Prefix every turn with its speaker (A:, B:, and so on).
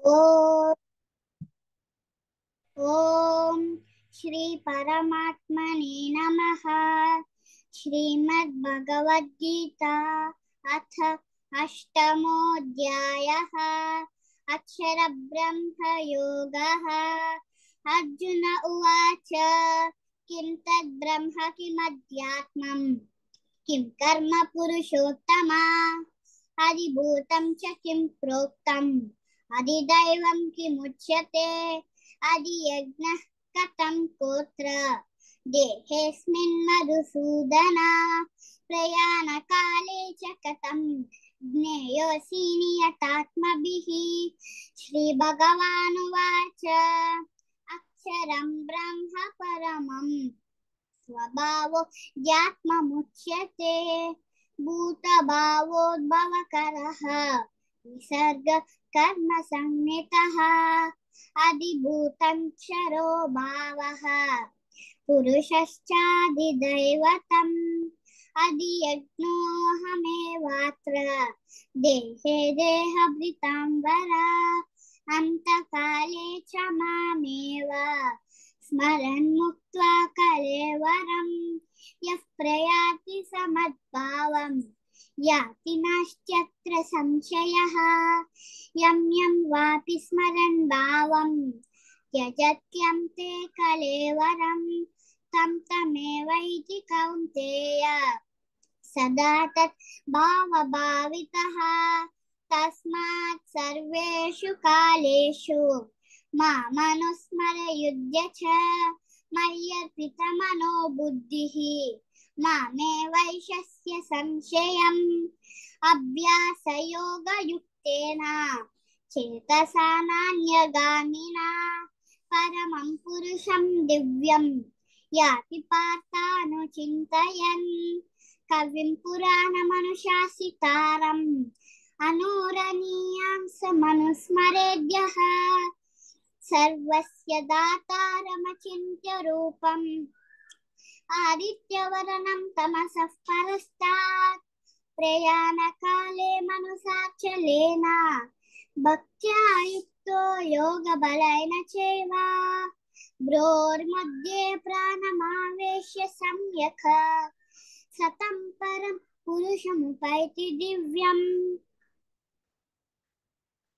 A: ओम ओम श्री परमात्मने नमः। श्रीमद् भगवद गीता अथ अष्टमोऽध्यायः। अक्षर ब्रह्म योगः। अर्जुन उवाच किं तद् ब्रह्म किमध्यात्मम् किं कर्म पुरुषोत्तमा अधिभूतं च किं प्रोक्तम् अधिदैवं किमुच्यते अधियज्ञः कथं कोत्र देहेऽस्मिन् मधुसूदन प्रयाणकाले च कथं ज्ञेयोऽसि नियतात्मभिः। श्रीभगवानुवाच अक्षरं ब्रह्म परमम् स्वभावो ज्ञात्ममुच्यते भूतभावोद्भवकरः विसर्ग कर्म संज्ञितः अधिभूतं क्षरो भावः पुरुषश्चादिदैवतम् अधियज्ञोऽहमेवात्र देहे देहभृतां वरा अन्तकाले च मामेव स्मरन् मुक्त्वा कलेवरं यः प्रयाति समद्भावं याति नास्त्यत्र संशयः। यं यं वापि स्मरन् भावं त्यजत्यं ते कलेवरं तं तमेवैति कौन्तेय सदा तत् भावभावितः। तस्मात् सर्वेषु कालेषु मामनुस्मरयुध्य च मय्यर्पितमनो बुद्धिः मामे वैशस्य संशयम् अभ्यासयोगयुक्तेन चेतसा नान्यगामिना परमं पुरुषं दिव्यं याति पार्थानुचिन्तयन् कविं पुराणमनुशासितारम् अनूरणीयां समनुस्मरेद्यः सर्वस्य दातारमचिन्त्य रूपम् आदित्यवर्णं तमसः परस्तात् प्रयाणकाले मनुसाचलेन भक्त्या युक्तो योगबलेन चैव भ्रोर्मध्ये प्राणमावेश्य सम्यक् सतं परं पुरुषमुपैति दिव्यम्